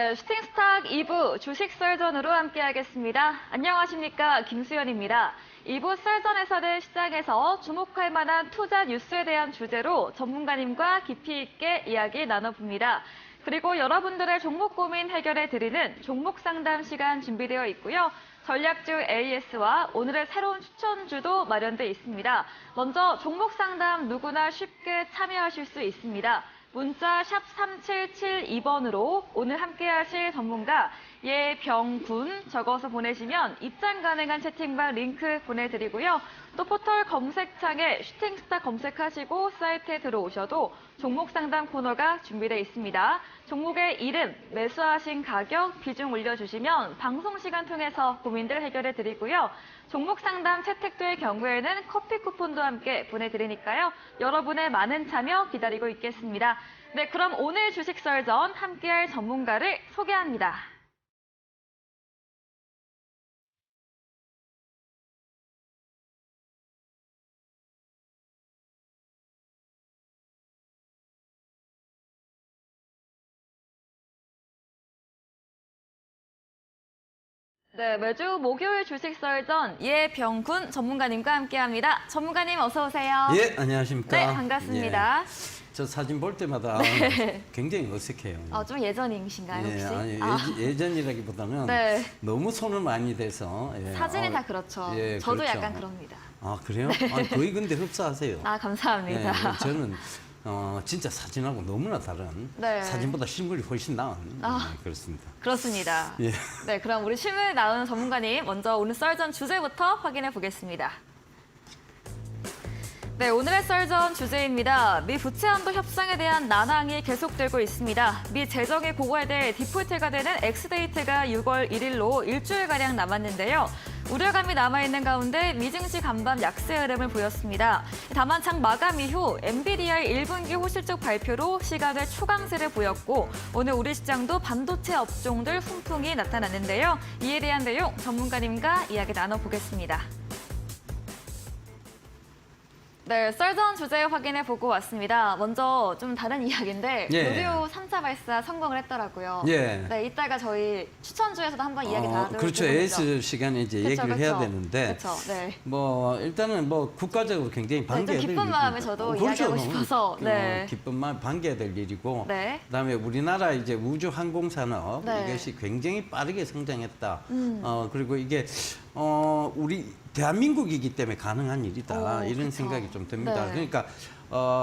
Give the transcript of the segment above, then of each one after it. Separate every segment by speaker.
Speaker 1: 네, 슈팅스탁 2부 주식 썰전으로 함께하겠습니다. 안녕하십니까, 김수연입니다. 2부 썰전에서는 시장에서 주목할 만한 투자 뉴스에 대한 주제로 전문가님과 깊이 있게 이야기 나눠봅니다. 그리고 여러분들의 종목 고민 해결해드리는 종목 상담 시간 준비되어 있고요. 전략주 AS와 오늘의 새로운 추천주도 마련돼 있습니다. 먼저 종목 상담 누구나 쉽게 참여하실 수 있습니다. 문자 샵 3772번으로 오늘 함께하실 전문가 예병군 적어서 보내시면 입장 가능한 채팅방 링크 보내드리고요. 또 포털 검색창에 슈팅스타 검색하시고 사이트에 들어오셔도 종목 상담 코너가 준비되어 있습니다. 종목의 이름, 매수하신 가격, 비중 올려주시면 방송 시간 통해서 고민들 해결해 드리고요. 종목 상담 채택될 경우에는 커피 쿠폰도 함께 보내드리니까요. 여러분의 많은 참여 기다리고 있겠습니다. 네, 그럼 오늘 주식 썰전 함께할 전문가를 소개합니다. 네, 매주 목요일 주식 썰전 예병군 전문가님과 함께합니다. 전문가님 어서 오세요.
Speaker 2: 예, 안녕하십니까.
Speaker 1: 네, 반갑습니다.
Speaker 2: 예, 저 사진 볼 때마다 굉장히 어색해요.
Speaker 1: 좀 예전이신가요, 혹시?
Speaker 2: 아니, 예전이라기보다는
Speaker 1: 네.
Speaker 2: 너무 손을 많이 대서.
Speaker 1: 사진이 다 그렇죠.
Speaker 2: 예,
Speaker 1: 저도
Speaker 2: 그렇죠.
Speaker 1: 약간 그럽니다.
Speaker 2: 아, 그래요? 아니, 거의 근데 흡사하세요.
Speaker 1: 감사합니다.
Speaker 2: 예, 저는 진짜 사진하고 너무나 다른
Speaker 1: 네.
Speaker 2: 사진보다 실물이 훨씬 나은 그렇습니다.
Speaker 1: 그렇습니다.
Speaker 2: 예.
Speaker 1: 네, 그럼 우리 실물 나오는 전문가님 먼저 오늘 썰전 주제부터 확인해 보겠습니다. 네, 오늘의 썰전 주제입니다. 미 부채 한도 협상에 대한 난항이 계속되고 있습니다. 미 재정이 보고해야 될 디폴트가 되는 엑스데이트가 6월 1일로 일주일가량 남았는데요. 우려감이 남아있는 가운데 미 증시 간밤 약세 흐름을 보였습니다. 다만 장 마감 이후 엔비디아의 1분기 호실적 발표로 시간의 초강세를 보였고 오늘 우리 시장도 반도체 업종들 훈풍이 나타났는데요. 이에 대한 내용 전문가님과 이야기 나눠보겠습니다. 네, 썰전 주제 확인해 보고 왔습니다. 먼저 좀 다른 이야기인데 의료 3차 발사 성공을 했더라고요.
Speaker 2: 예.
Speaker 1: 네, 이따가 저희 추천주에서도 한번 이야기 나눠보죠.
Speaker 2: 그렇죠. AS 시간에 이제 얘기를 해야 되는데.
Speaker 1: 그렇죠. 네.
Speaker 2: 뭐 일단은 뭐 국가적으로 굉장히 반겨야 될
Speaker 1: 기쁜 마음에 저도 이야기하고 싶어서. 네.
Speaker 2: 기쁜 마음 반겨야 될 일이고.
Speaker 1: 네.
Speaker 2: 그다음에 우리나라 이제 우주 항공 산업
Speaker 1: 네.
Speaker 2: 이것이 굉장히 빠르게 성장했다. 그리고 이게 우리 대한민국이기 때문에 가능한 일이다. 이런
Speaker 1: 그쵸.
Speaker 2: 생각이 좀 듭니다.
Speaker 1: 네.
Speaker 2: 그러니까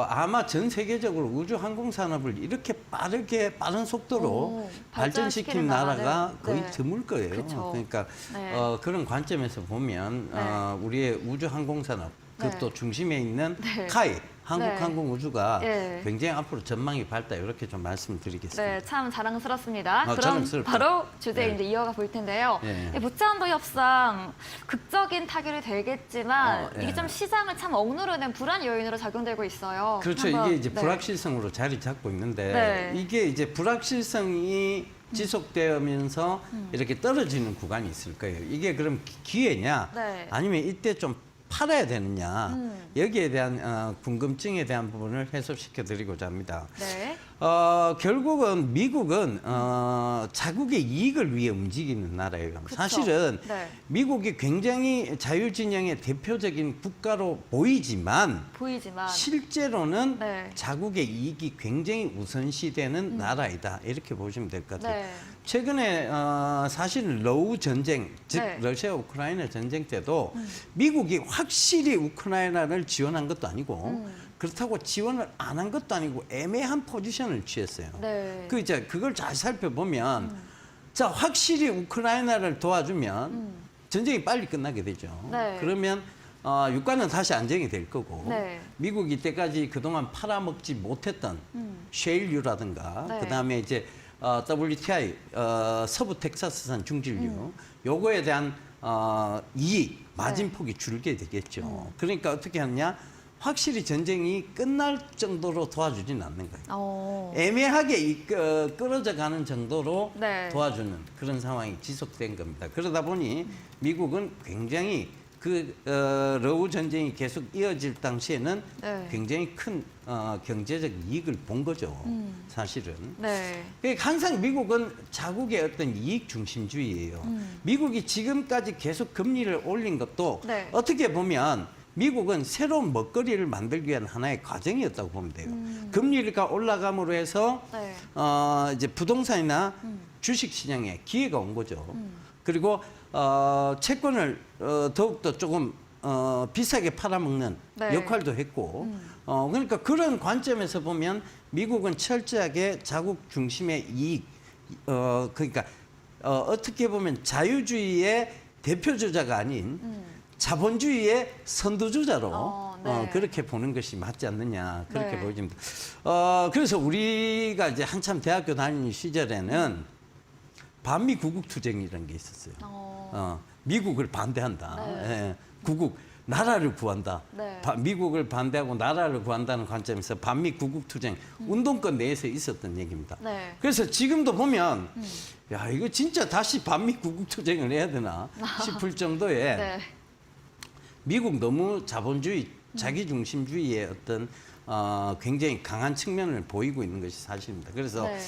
Speaker 2: 아마 전 세계적으로 우주 항공 산업을 이렇게 빠른 속도로 발전시킨 나라가 거의
Speaker 1: 네.
Speaker 2: 드물 거예요.
Speaker 1: 그쵸.
Speaker 2: 그러니까
Speaker 1: 네.
Speaker 2: 그런 관점에서 보면 우리의 우주 항공 산업 그것도 중심에 있는 카이 한국항공우주가 굉장히 앞으로 전망이 밝다 이렇게 좀 말씀드리겠습니다.
Speaker 1: 네, 참 자랑스럽습니다. 그럼
Speaker 2: 자랑스럽죠.
Speaker 1: 바로 주제 이제 이어가 볼 텐데요. 이 부채한도 협상 극적인 타결이 되겠지만 이게 좀 시장을 참 억누르는 불안 요인으로 작용되고 있어요.
Speaker 2: 그렇죠. 이게 이제 불확실성으로 자리 잡고 있는데 이게 이제 불확실성이 지속되면서 이렇게 떨어지는 구간이 있을 거예요. 이게 그럼 기회냐 아니면 이때 좀 팔아야 되느냐 여기에 대한 궁금증에 대한 부분을 해소시켜 드리고자 합니다.
Speaker 1: 네.
Speaker 2: 결국은 미국은 자국의 이익을 위해 움직이는 나라예요.
Speaker 1: 그쵸.
Speaker 2: 사실은 미국이 굉장히 자유진영의 대표적인 국가로 보이지만 실제로는 자국의 이익이 굉장히 우선시되는 나라이다. 이렇게 보시면 될 것 같아요. 최근에 사실 러우 전쟁, 즉 러시아 우크라이나 전쟁 때도 미국이 확실히 우크라이나를 지원한 것도 아니고 그렇다고 지원을 안 한 것도 아니고 애매한 포지션을 취했어요. 이제 그걸 잘 살펴보면 자 확실히 우크라이나를 도와주면 전쟁이 빨리 끝나게 되죠. 그러면 유가는 다시 안정이 될 거고 미국이 이때까지 그동안 팔아먹지 못했던 셰일유라든가 그다음에 이제 WTI 서부 텍사스산 중진류 요거에 대한 이익 마진폭이 줄게 되겠죠. 그러니까 어떻게 하느냐? 확실히 전쟁이 끝날 정도로 도와주지는 않는 거예요. 애매하게 끌어져 가는 정도로 도와주는 그런 상황이 지속된 겁니다. 그러다 보니 미국은 굉장히 러우 전쟁이 계속 이어질 당시에는
Speaker 1: 네.
Speaker 2: 굉장히 큰 경제적 이익을 본 거죠. 사실은.
Speaker 1: 네.
Speaker 2: 그러니까 항상 미국은 자국의 어떤 이익 중심주의예요. 미국이 지금까지 계속 금리를 올린 것도
Speaker 1: 네.
Speaker 2: 어떻게 보면 미국은 새로운 먹거리를 만들기 위한 하나의 과정이었다고 보면 돼요. 금리가 올라감으로 해서
Speaker 1: 네.
Speaker 2: 이제 부동산이나 주식 시장에 기회가 온 거죠. 그리고 채권을 더욱더 조금 비싸게 팔아먹는
Speaker 1: 네.
Speaker 2: 역할도 했고 그러니까 그런 관점에서 보면 미국은 철저하게 자국 중심의 이익 그러니까 어떻게 보면 자유주의의 대표주자가 아닌 자본주의의 선두주자로
Speaker 1: 네.
Speaker 2: 그렇게 보는 것이 맞지 않느냐 그렇게
Speaker 1: 네.
Speaker 2: 보여집니다. 그래서 우리가 이제 한참 대학교 다니는 시절에는 반미 구국 투쟁이라는 게 있었어요. 미국을 반대한다.
Speaker 1: 네.
Speaker 2: 예, 구국 나라를 구한다.
Speaker 1: 네.
Speaker 2: 미국을 반대하고 나라를 구한다는 관점에서 반미 구국 투쟁 운동권 내에서 있었던 얘기입니다.
Speaker 1: 네.
Speaker 2: 그래서 지금도 보면 야 이거 진짜 다시 반미 구국 투쟁을 해야 되나 싶을 정도의
Speaker 1: 네.
Speaker 2: 미국 너무 자본주의, 자기중심주의의 어떤 굉장히 강한 측면을 보이고 있는 것이 사실입니다. 그래서
Speaker 1: 네.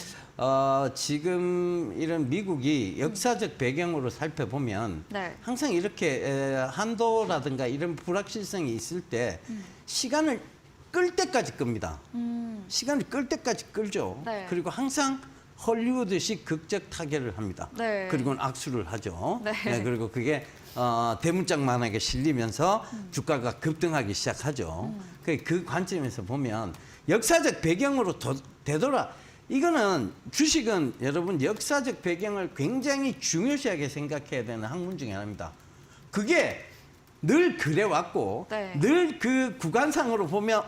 Speaker 2: 지금 이런 미국이 역사적 배경으로 살펴보면
Speaker 1: 네.
Speaker 2: 항상 이렇게 한도라든가 이런 불확실성이 있을 때 시간을 끌 때까지 끕니다. 시간을 끌 때까지 끌죠.
Speaker 1: 네.
Speaker 2: 그리고 항상 헐리우드식 극적 타결을 합니다.
Speaker 1: 네.
Speaker 2: 그리고는 악수를 하죠.
Speaker 1: 네.
Speaker 2: 그리고 그게 대문짝만하게 실리면서 주가가 급등하기 시작하죠. 그 관점에서 보면 역사적 배경으로 되돌아 이거는 주식은 여러분 역사적 배경을 굉장히 중요시하게 생각해야 되는 학문 중에 하나입니다. 그게 늘 그래왔고
Speaker 1: 네.
Speaker 2: 늘 그 구간상으로 보면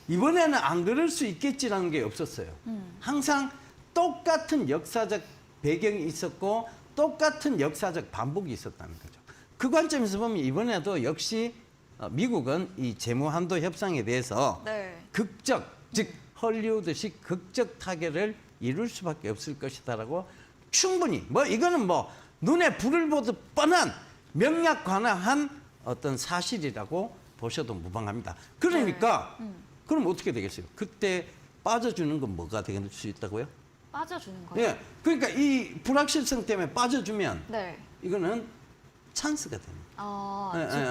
Speaker 2: 이번에는 안 그럴 수 있겠지라는 게 없었어요. 항상 똑같은 역사적 배경이 있었고 똑같은 역사적 반복이 있었다는 거죠. 그 관점에서 보면 이번에도 역시 미국은 이 재무한도 협상에 대해서
Speaker 1: 네.
Speaker 2: 극적, 즉 헐리우드식 극적 타결을 이룰 수밖에 없을 것이다라고 충분히 이거는 눈에 불을 보듯 뻔한 명약관화한 어떤 사실이라고 보셔도 무방합니다. 그러니까 그럼 어떻게 되겠어요? 그때 빠져주는 건 뭐가 될 수 있다고요?
Speaker 1: 빠져주는 거예요?
Speaker 2: 예, 그러니까 이 불확실성 때문에 빠져주면
Speaker 1: 네.
Speaker 2: 이거는 찬스가 됩니다.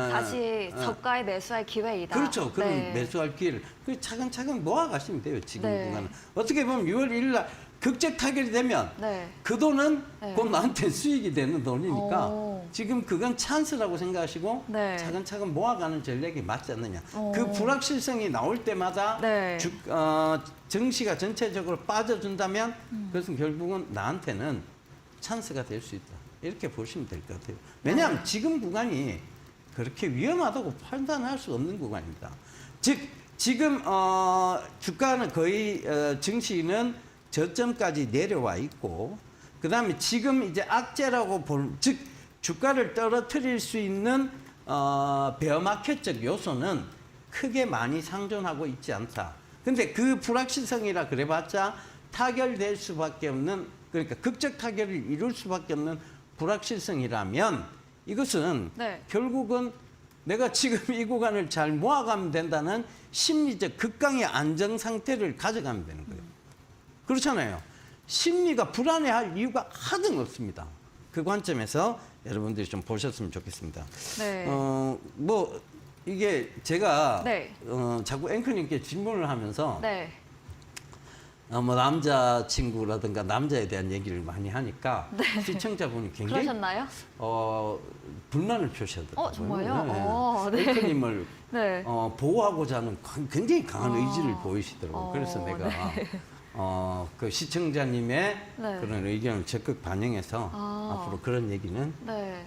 Speaker 1: 다시 저가에 매수할 기회이다.
Speaker 2: 그렇죠. 그럼
Speaker 1: 네.
Speaker 2: 매수할 기회를 차근차근 모아가시면 돼요. 지금
Speaker 1: 네.
Speaker 2: 구간은. 어떻게 보면 6월 1일 날 극적 타결이 되면
Speaker 1: 네.
Speaker 2: 그 돈은
Speaker 1: 네.
Speaker 2: 곧 나한테 수익이 되는 돈이니까
Speaker 1: 오.
Speaker 2: 지금 그건 찬스라고 생각하시고
Speaker 1: 네.
Speaker 2: 차근차근 모아가는 전략이 맞지 않느냐.
Speaker 1: 오.
Speaker 2: 그 불확실성이 나올 때마다
Speaker 1: 네.
Speaker 2: 증시가 전체적으로 빠져준다면 그것은 결국은 나한테는 찬스가 될 수 있다. 이렇게 보시면 될 것 같아요. 왜냐하면 지금 구간이 그렇게 위험하다고 판단할 수 없는 구간입니다. 즉 지금 주가는 거의 증시는 저점까지 내려와 있고 그다음에 지금 이제 악재라고 즉 주가를 떨어뜨릴 수 있는 베어마켓적 요소는 크게 많이 상존하고 있지 않다. 근데 그 불확실성이라 그래봤자 타결될 수밖에 없는 그러니까 극적 타결을 이룰 수밖에 없는 불확실성이라면 이것은
Speaker 1: 네.
Speaker 2: 결국은 내가 지금 이 구간을 잘 모아가면 된다는 심리적 극강의 안정 상태를 가져가면 되는 거예요. 그렇잖아요. 심리가 불안해할 이유가 하등 없습니다. 그 관점에서 여러분들이 좀 보셨으면 좋겠습니다.
Speaker 1: 네.
Speaker 2: 이게 제가
Speaker 1: 네.
Speaker 2: 자꾸 앵커님께 질문을 하면서
Speaker 1: 네.
Speaker 2: 남자친구라든가 남자에 대한 얘기를 많이 하니까 시청자분이 굉장히
Speaker 1: 그러셨나요?
Speaker 2: 불만을 표시하더라고요.
Speaker 1: 정말요? 네.
Speaker 2: 앵커님을
Speaker 1: 네.
Speaker 2: 보호하고자 하는 굉장히 강한 의지를 보이시더라고요. 그래서 내가
Speaker 1: 네.
Speaker 2: 그 시청자님의
Speaker 1: 네.
Speaker 2: 그런 의견을 적극 반영해서 앞으로 그런 얘기는
Speaker 1: 네.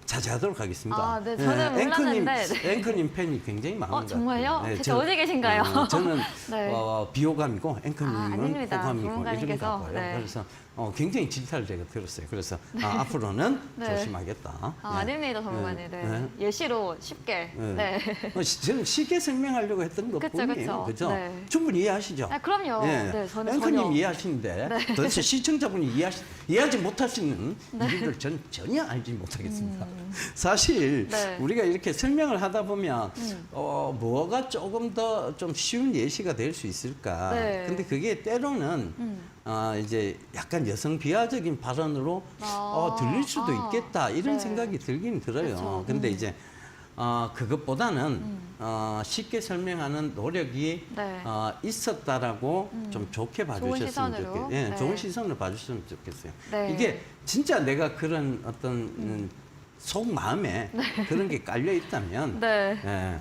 Speaker 2: 자제하도록 하겠습니다.
Speaker 1: 네, 저는 몰랐는데. 네.
Speaker 2: 앵커님 팬이 굉장히 많은 것 같아요.
Speaker 1: 정말요? 대체 어디 계신가요?
Speaker 2: 저는
Speaker 1: 네.
Speaker 2: 비호감이고 앵커님은
Speaker 1: 아닙니다.
Speaker 2: 호감이고 이런가
Speaker 1: 전문가님께서.
Speaker 2: 봐요.
Speaker 1: 네.
Speaker 2: 그래서 굉장히 질타를 제가 들었어요. 그래서 앞으로는
Speaker 1: 네.
Speaker 2: 조심하겠다.
Speaker 1: 아닙니다, 전문가님. 네. 예시로 쉽게. 네.
Speaker 2: 저는 쉽게 설명하려고 했던 것뿐이에요. 그죠?
Speaker 1: 네.
Speaker 2: 충분히 이해하시죠?
Speaker 1: 그럼요. 네, 저는
Speaker 2: 앵커님
Speaker 1: 전혀.
Speaker 2: 이해하시는데 도대체 시청자분이 이해하지 못하시는 이유를 저는 전혀 알지 못하겠습니다. 사실
Speaker 1: 네.
Speaker 2: 우리가 이렇게 설명을 하다 보면 뭐가 조금 더 좀 쉬운 예시가 될 수 있을까.
Speaker 1: 네.
Speaker 2: 근데 그게 때로는 이제 약간 여성 비하적인 발언으로 들릴 수도 있겠다 이런
Speaker 1: 네.
Speaker 2: 생각이 들긴 들어요.
Speaker 1: 그렇죠.
Speaker 2: 근데 이제 그것보다는 쉽게 설명하는 노력이
Speaker 1: 네.
Speaker 2: 있었다라고 좀 좋게 봐주셨으면
Speaker 1: 시선으로.
Speaker 2: 좋겠어요. 예,
Speaker 1: 네.
Speaker 2: 좋은 시선으로 봐주셨으면 좋겠어요.
Speaker 1: 네.
Speaker 2: 이게 진짜 내가 그런 어떤 속 마음에 그런 게 깔려 있다면,
Speaker 1: 네.
Speaker 2: 예,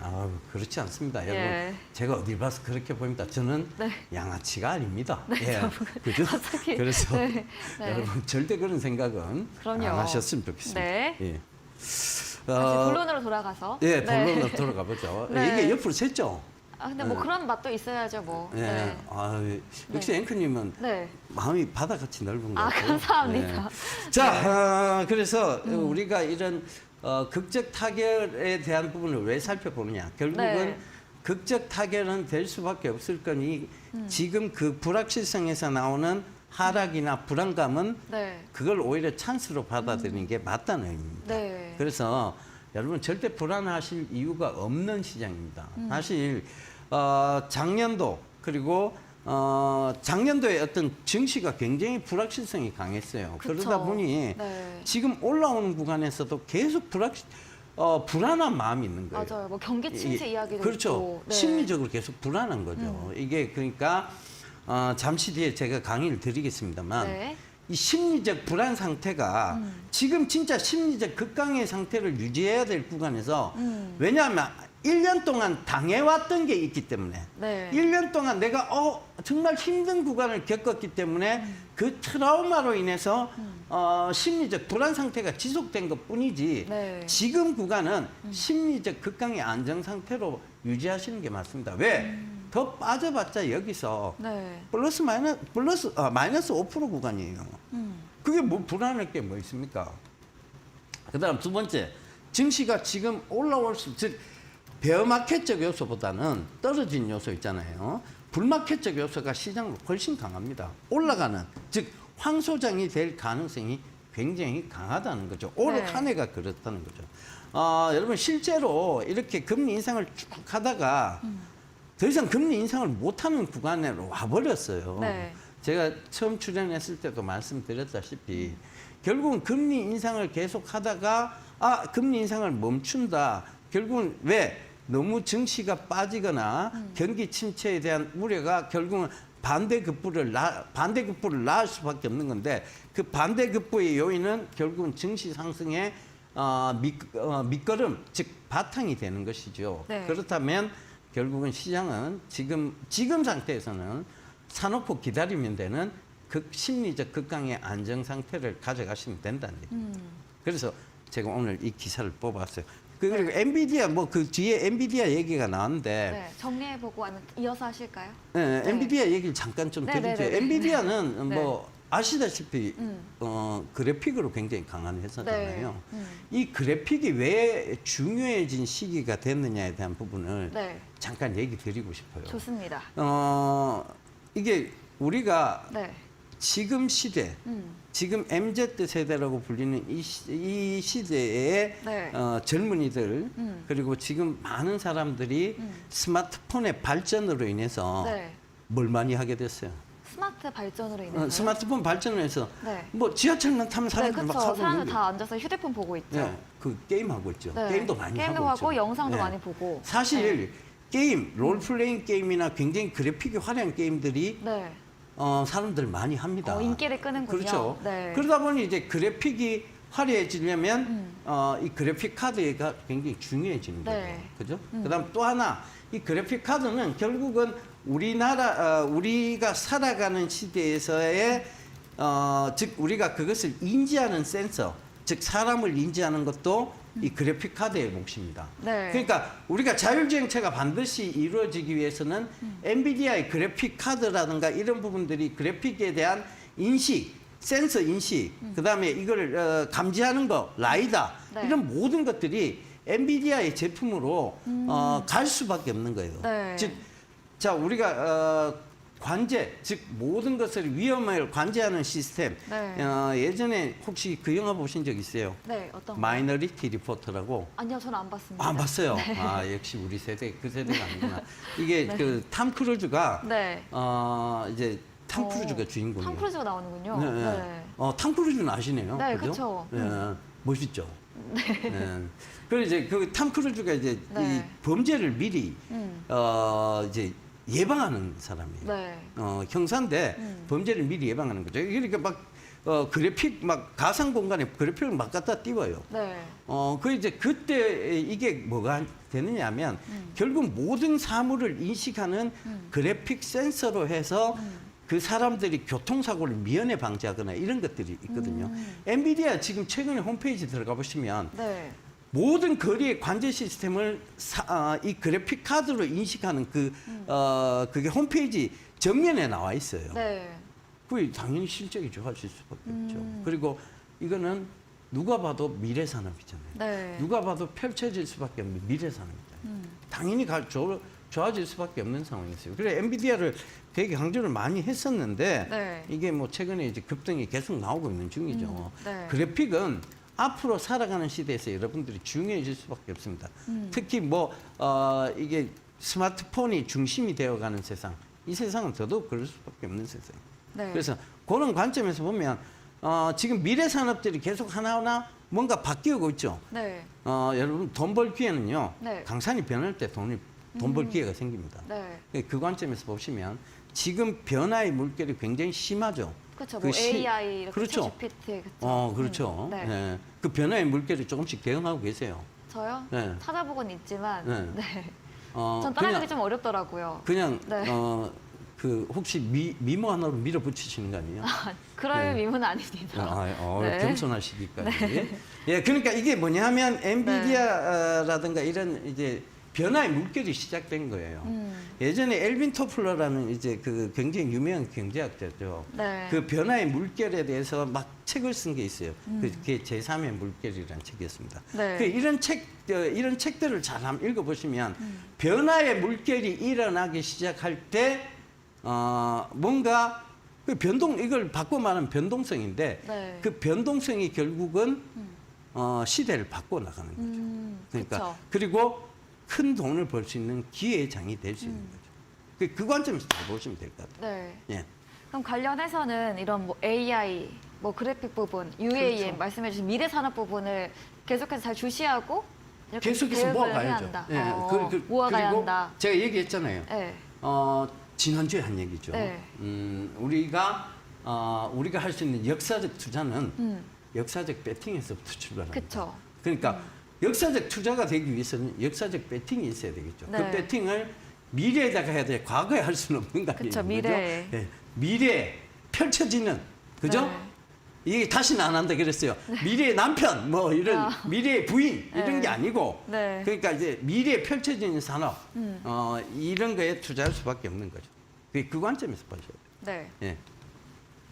Speaker 2: 그렇지 않습니다, 여러분.
Speaker 1: 예.
Speaker 2: 제가 어디 봐서 그렇게 보입니다. 저는
Speaker 1: 네.
Speaker 2: 양아치가 아닙니다. 예,
Speaker 1: 네,
Speaker 2: 그죠?
Speaker 1: 갑자기.
Speaker 2: 그래서
Speaker 1: 네. 네.
Speaker 2: 여러분 절대 그런 생각은
Speaker 1: 그럼요.
Speaker 2: 안 하셨으면 좋겠습니다.
Speaker 1: 네.
Speaker 2: 예.
Speaker 1: 다시 본론으로 돌아가서.
Speaker 2: 예,
Speaker 1: 네.
Speaker 2: 본론으로 돌아가 보죠.
Speaker 1: 네.
Speaker 2: 이게 옆으로 샜죠?
Speaker 1: 근데 뭐 그런 맛도 있어야죠, 뭐.
Speaker 2: 예.
Speaker 1: 네.
Speaker 2: 역시 앵커님은
Speaker 1: 네.
Speaker 2: 마음이 바다같이 넓은 것 같아요.
Speaker 1: 감사합니다.
Speaker 2: 예. 자, 그래서 우리가 이런 극적 타결에 대한 부분을 왜 살펴보느냐. 결국은
Speaker 1: 네.
Speaker 2: 극적 타결은 될 수밖에 없을 거니 지금 그 불확실성에서 나오는 하락이나 불안감은
Speaker 1: 네.
Speaker 2: 그걸 오히려 찬스로 받아들이는 게 맞다는 의미입니다.
Speaker 1: 네.
Speaker 2: 그래서 여러분 절대 불안하실 이유가 없는 시장입니다. 사실 작년도 그리고 작년도에 어떤 증시가 굉장히 불확실성이 강했어요.
Speaker 1: 그쵸.
Speaker 2: 그러다 보니
Speaker 1: 네.
Speaker 2: 지금 올라오는 구간에서도 계속 불안한 마음이 있는 거예요.
Speaker 1: 맞아요. 뭐 경기 침체 이야기도
Speaker 2: 그렇죠.
Speaker 1: 있고. 네.
Speaker 2: 심리적으로 계속 불안한 거죠. 이게 그러니까 잠시 뒤에 제가 강의를 드리겠습니다만
Speaker 1: 네.
Speaker 2: 이 심리적 불안 상태가 지금 진짜 심리적 극강의 상태를 유지해야 될 구간에서 왜냐하면 1년 동안 당해왔던 게 있기 때문에
Speaker 1: 네.
Speaker 2: 1년 동안 내가 정말 힘든 구간을 겪었기 때문에 그 트라우마로 인해서 심리적 불안 상태가 지속된 것 뿐이지
Speaker 1: 네.
Speaker 2: 지금 구간은 심리적 극강의 안정 상태로 유지하시는 게 맞습니다. 왜? 더 빠져봤자 여기서
Speaker 1: 네.
Speaker 2: 마이너스 5% 구간이에요. 그게 뭐 불안할 게 뭐 있습니까? 그다음 두 번째, 증시가 지금 올라올 즉 베어마켓적 요소보다는 떨어진 요소 있잖아요. 불마켓적 요소가 시장으로 훨씬 강합니다. 올라가는 즉 황소장이 될 가능성이 굉장히 강하다는 거죠. 올
Speaker 1: 네.
Speaker 2: 한 해가 그렇다는 거죠. 여러분 실제로 이렇게 금리 인상을 쭉 하다가 더 이상 금리 인상을 못하는 구간으로 와버렸어요.
Speaker 1: 네.
Speaker 2: 제가 처음 출연했을 때도 말씀드렸다시피 결국은 금리 인상을 계속 하다가 금리 인상을 멈춘다. 결국은 왜? 너무 증시가 빠지거나 경기 침체에 대한 우려가 결국은 반대급부를 낳을 수밖에 없는 건데 그 반대급부의 요인은 결국은 증시 상승의 밑거름, 즉 바탕이 되는 것이죠.
Speaker 1: 네.
Speaker 2: 그렇다면 결국은 시장은 지금 상태에서는 사놓고 기다리면 되는 심리적 극강의 안정 상태를 가져가시면 된다는 얘기입니다. 그래서 제가 오늘 이 기사를 뽑았어요. 그리고 엔비디아 그 뒤에 엔비디아 얘기가 나왔는데
Speaker 1: 네. 정리해보고 아니면 이어서 하실까요?
Speaker 2: 네,
Speaker 1: 네.
Speaker 2: 엔비디아 얘기를 잠깐 좀
Speaker 1: 네,
Speaker 2: 드리죠.
Speaker 1: 네, 네.
Speaker 2: 엔비디아는
Speaker 1: 네.
Speaker 2: 뭐 아시다시피 그래픽으로 굉장히 강한 회사잖아요.
Speaker 1: 네.
Speaker 2: 이 그래픽이 왜 중요해진 시기가 됐느냐에 대한 부분을
Speaker 1: 네.
Speaker 2: 잠깐 얘기 드리고 싶어요.
Speaker 1: 좋습니다.
Speaker 2: 이게 우리가
Speaker 1: 네.
Speaker 2: 지금 시대, 지금 MZ 세대라고 불리는 이 시대의
Speaker 1: 네.
Speaker 2: 젊은이들 그리고 지금 많은 사람들이 스마트폰의 발전으로 인해서
Speaker 1: 네.
Speaker 2: 뭘 많이 하게 됐어요.
Speaker 1: 스마트 발전으로 인해서.
Speaker 2: 스마트폰 발전을 해서
Speaker 1: 네.
Speaker 2: 뭐 지하철만 타면
Speaker 1: 네,
Speaker 2: 사람들 막
Speaker 1: 그렇죠.
Speaker 2: 하고
Speaker 1: 사람들
Speaker 2: 있는데.
Speaker 1: 다 앉아서 휴대폰 보고 있죠.
Speaker 2: 네, 그 게임 하고 있죠.
Speaker 1: 네.
Speaker 2: 게임도 많이
Speaker 1: 게임도
Speaker 2: 하고 있죠.
Speaker 1: 하고 영상도
Speaker 2: 네.
Speaker 1: 많이 보고.
Speaker 2: 사실 게임, 롤플레잉 게임이나 굉장히 그래픽이 화려한 게임들이
Speaker 1: 네.
Speaker 2: 사람들 많이 합니다.
Speaker 1: 인기를 끄는군요.
Speaker 2: 그렇죠.
Speaker 1: 네.
Speaker 2: 그러다 보니 이제 그래픽이 화려해지려면 이 그래픽 카드가 굉장히 중요해지는 거죠.
Speaker 1: 네.
Speaker 2: 그죠? 그다음 또 하나 이 그래픽 카드는 결국은 우리가 살아가는 시대에서의 즉 우리가 그것을 인지하는 센서, 즉 사람을 인지하는 것도 이 그래픽 카드의 몫입니다.
Speaker 1: 네.
Speaker 2: 그러니까 우리가 자율주행차가 반드시 이루어지기 위해서는 엔비디아의 그래픽 카드라든가 이런 부분들이 그래픽에 대한 인식, 센서 인식, 그다음에 이걸 감지하는 거, 라이다
Speaker 1: 네.
Speaker 2: 이런 모든 것들이 엔비디아의 제품으로 갈 수밖에 없는 거예요.
Speaker 1: 네.
Speaker 2: 즉, 자 우리가 관제, 즉 모든 것을 위험을 관제하는 시스템.
Speaker 1: 네.
Speaker 2: 예전에 혹시 그 영화 보신 적 있어요?
Speaker 1: 네, 어떤 거?
Speaker 2: 마이너리티 리포터라고.
Speaker 1: 아니요, 저는 안 봤습니다.
Speaker 2: 안 봤어요.
Speaker 1: 네.
Speaker 2: 아, 역시 우리 세대 그 세대가 아니구나. 이게
Speaker 1: 네.
Speaker 2: 그 탐 크루즈가
Speaker 1: 네.
Speaker 2: 이제 탐 크루즈가 주인공이에요.
Speaker 1: 탐 크루즈가 나오는군요.
Speaker 2: 네.
Speaker 1: 네.
Speaker 2: 탐 크루즈는 아시네요.
Speaker 1: 네,
Speaker 2: 그죠?
Speaker 1: 그쵸.
Speaker 2: 멋있죠. 네. 그리고 이제 그 탐 크루즈가 이제
Speaker 1: 네.
Speaker 2: 이 범죄를 미리 이제 예방하는 사람이에요.
Speaker 1: 네.
Speaker 2: 형사인데 범죄를 미리 예방하는 거죠. 그러니까 막 그래픽 막 가상 공간에 그래픽을 막 갖다 띄워요.
Speaker 1: 네.
Speaker 2: 그 이제 그때 이게 뭐가 되느냐면 결국 모든 사물을 인식하는 그래픽 센서로 해서 그 사람들이 교통사고를 미연에 방지하거나 이런 것들이 있거든요. 엔비디아 지금 최근에 홈페이지 들어가 보시면
Speaker 1: 네.
Speaker 2: 모든 거리의 관제 시스템을 이 그래픽 카드로 인식하는 그게 홈페이지 정면에 나와 있어요.
Speaker 1: 네.
Speaker 2: 그게 당연히 실적이 좋아질 수밖에 없죠. 그리고 이거는 누가 봐도 미래 산업이잖아요.
Speaker 1: 네.
Speaker 2: 누가 봐도 펼쳐질 수밖에 없는 미래 산업이다. 당연히 좋아질 수밖에 없는 상황이었어요. 그래 엔비디아를 되게 강조를 많이 했었는데
Speaker 1: 네.
Speaker 2: 이게 뭐 최근에 이제 급등이 계속 나오고 있는 중이죠.
Speaker 1: 네.
Speaker 2: 그래픽은 앞으로 살아가는 시대에서 여러분들이 중요해질 수밖에 없습니다. 특히 이게 스마트폰이 중심이 되어가는 세상, 이 세상은 더더욱 그럴 수밖에 없는 세상.
Speaker 1: 네.
Speaker 2: 그래서 그런 관점에서 보면 지금 미래 산업들이 계속 하나하나 뭔가 바뀌고 있죠.
Speaker 1: 네.
Speaker 2: 여러분 돈 벌 기회는요.
Speaker 1: 네.
Speaker 2: 강산이 변할 때 돈 벌 기회가 생깁니다.
Speaker 1: 네.
Speaker 2: 그 관점에서 보시면 지금 변화의 물결이 굉장히 심하죠.
Speaker 1: 그렇죠.
Speaker 2: 그
Speaker 1: 뭐 AI, 이렇게
Speaker 2: 그렇죠.
Speaker 1: GPT, 그렇죠.
Speaker 2: 그렇죠.
Speaker 1: 네.
Speaker 2: 예. 그 변화의 물결이 조금씩 대응하고 계세요.
Speaker 1: 저요?
Speaker 2: 네.
Speaker 1: 찾아보곤 있지만,
Speaker 2: 네.
Speaker 1: 네.
Speaker 2: 어,
Speaker 1: 전 따라가기 좀 어렵더라고요.
Speaker 2: 그냥
Speaker 1: 네.
Speaker 2: 혹시 미모 하나로 밀어붙이시는 거 아니에요?
Speaker 1: 그럴
Speaker 2: 네.
Speaker 1: 미문은 아닙니다.
Speaker 2: 네.
Speaker 1: 네.
Speaker 2: 겸손하시기까지. 예, 그러니까 이게 뭐냐면 엔비디아라든가 이런 이제 변화의 물결이 시작된 거예요. 예전에 엘빈 토플러라는 이제 그 굉장히 유명한 경제학자죠.
Speaker 1: 네.
Speaker 2: 그 변화의 물결에 대해서 막 책을 쓴 게 있어요. 그게 제3의 물결이라는 책이었습니다.
Speaker 1: 네.
Speaker 2: 이런 책들을 잘 한번 읽어보시면 변화의 물결이 일어나기 시작할 때 뭔가 그 이걸 바꿔 말하면 변동성인데
Speaker 1: 네.
Speaker 2: 그 변동성이 결국은 시대를 바꿔 나가는 거죠. 그러니까
Speaker 1: 그쵸.
Speaker 2: 그리고 큰 돈을 벌 수 있는 기회의 장이 될 수 있는 거죠. 그 관점에서 잘 보시면 될 것 같아요.
Speaker 1: 네.
Speaker 2: 예.
Speaker 1: 그럼 관련해서는 이런 뭐 AI, 뭐 그래픽 부분, UAM
Speaker 2: 그렇죠.
Speaker 1: 말씀해주신 미래 산업 부분을 계속해서 잘 주시하고 이렇게
Speaker 2: 계속해서
Speaker 1: 대응을 해야
Speaker 2: 모아가야죠.
Speaker 1: 한다.
Speaker 2: 예.
Speaker 1: 모아가야
Speaker 2: 그리고
Speaker 1: 한다.
Speaker 2: 제가 얘기했잖아요.
Speaker 1: 네.
Speaker 2: 지난주에 한 얘기죠.
Speaker 1: 네.
Speaker 2: 우리가 할 수 있는 역사적 투자는 역사적 배팅에서부터 출발합니다.
Speaker 1: 그쵸.
Speaker 2: 그러니까 역사적 투자가 되기 위해서는 역사적 배팅이 있어야 되겠죠.
Speaker 1: 네.
Speaker 2: 그 배팅을 미래에다가 해야 돼. 과거에 할 수는 없는 거 아니에요.
Speaker 1: 그쵸, 미래에.
Speaker 2: 그죠? 네. 미래에 펼쳐지는, 그죠?
Speaker 1: 네.
Speaker 2: 이게 다시는 안 한다 그랬어요. 미래의 남편, 뭐 이런 미래의 부인 이런
Speaker 1: 네.
Speaker 2: 게 아니고,
Speaker 1: 네.
Speaker 2: 그러니까 이제 미래에 펼쳐지는 산업 이런 거에 투자할 수밖에 없는 거죠. 그 관점에서 보셔야 돼요.
Speaker 1: 네.
Speaker 2: 예,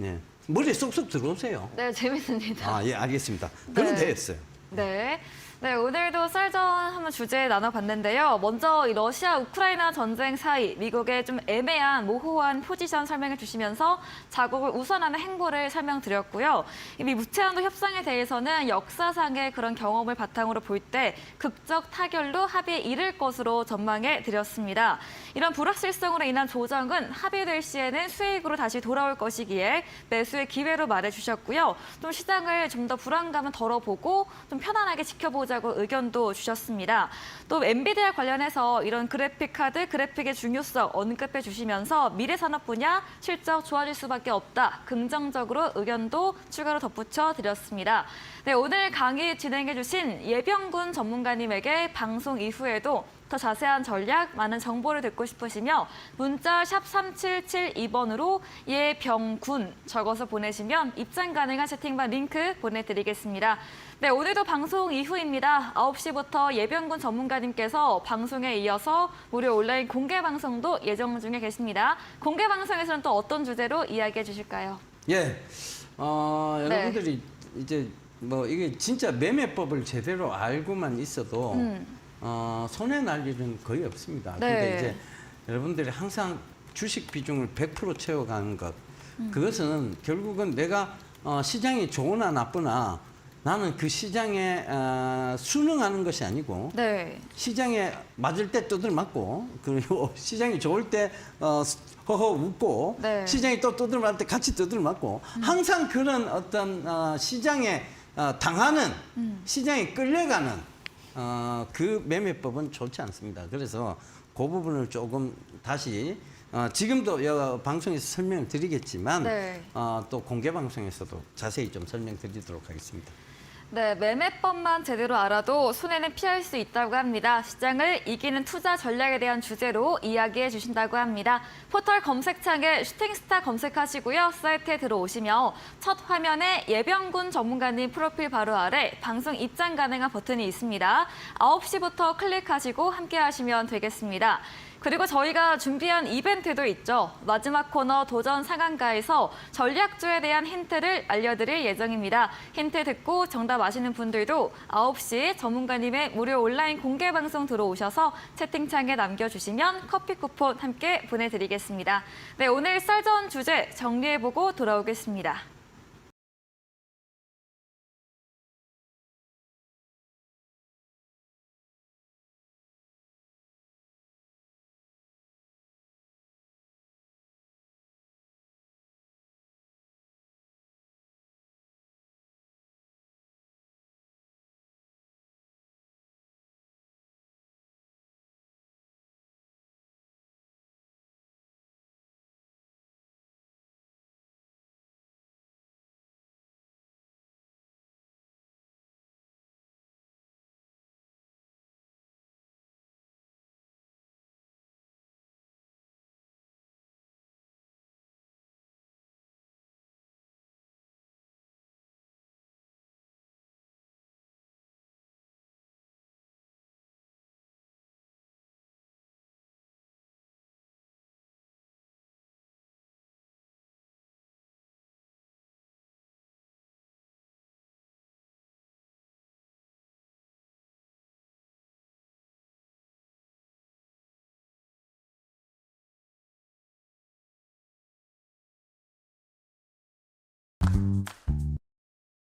Speaker 2: 예. 머리에 쏙쏙 들어오세요.
Speaker 1: 네, 재밌습니다.
Speaker 2: 예, 알겠습니다. 그럼
Speaker 1: 네.
Speaker 2: 됐어요.
Speaker 1: 네. 네, 오늘도 썰전 한번 주제 나눠봤는데요. 먼저 이 러시아 우크라이나 전쟁 사이 미국의 좀 애매한 모호한 포지션 설명해 주시면서 자국을 우선하는 행보를 설명드렸고요. 이미 무체한도 협상에 대해서는 역사상의 그런 경험을 바탕으로 볼 때 극적 타결로 합의에 이를 것으로 전망해 드렸습니다. 이런 불확실성으로 인한 조정은 합의될 시에는 수익으로 다시 돌아올 것이기에 매수의 기회로 말해주셨고요. 또 시장을 좀 더 불안감은 덜어보고 좀 편안하게 지켜보자고 의견도 주셨습니다. 또 엔비디아 관련해서 이런 그래픽 카드, 그래픽의 중요성 언급해 주시면서 미래 산업 분야 실적 좋아질 수밖에 없다. 긍정적으로 의견도 추가로 덧붙여 드렸습니다. 네, 오늘 강의 진행해 주신 예병군 전문가님에게 방송 이후에도 더 자세한 전략, 많은 정보를 듣고 싶으시며 문자 샵 3772번으로 예병군 적어서 보내시면 입장 가능한 채팅방 링크 보내드리겠습니다. 네, 오늘도 방송 이후입니다. 9시부터 예병군 전문가님께서 방송에 이어서 무료 온라인 공개 방송도 예정 중에 계십니다. 공개 방송에서는 또 어떤 주제로 이야기해 주실까요?
Speaker 2: 예, 여러분들이 이제 뭐 이게 진짜 매매법을 제대로 알고만 있어도 손해 날 일은 거의 없습니다.
Speaker 1: 네.
Speaker 2: 근데 이제 여러분들이 항상 주식 비중을 100% 채워가는 것. 그것은 결국은 내가 시장이 좋으나 나쁘나 나는 그 시장에 순응하는 것이 아니고
Speaker 1: 네.
Speaker 2: 시장에 맞을 때 두들맞고 그리고 시장이 좋을 때 허허 웃고
Speaker 1: 네.
Speaker 2: 시장이 또 두들맞을 때 같이 두들맞고 항상 그런 어떤 시장에 당하는 시장에 끌려가는 그 매매법은 좋지 않습니다. 그래서 그 부분을 조금 다시 지금도 방송에서 설명을 드리겠지만
Speaker 1: 네.
Speaker 2: 또 공개 방송에서도 자세히 좀 설명드리도록 하겠습니다.
Speaker 1: 네, 매매법만 제대로 알아도 손해는 피할 수 있다고 합니다. 시장을 이기는 투자 전략에 대한 주제로 이야기해 주신다고 합니다. 포털 검색창에 슈팅스타 검색하시고요. 사이트에 들어오시면 첫 화면에 예병군 전문가님 프로필 바로 아래 방송 입장 가능한 버튼이 있습니다. 9시부터 클릭하시고 함께 하시면 되겠습니다. 그리고 저희가 준비한 이벤트도 있죠. 마지막 코너 도전 상한가에서 전략주에 대한 힌트를 알려드릴 예정입니다. 힌트 듣고 정답 아시는 분들도 9시 전문가님의 무료 온라인 공개 방송 들어오셔서 채팅창에 남겨주시면 커피 쿠폰 함께 보내드리겠습니다. 네, 오늘 썰전 주제 정리해보고 돌아오겠습니다.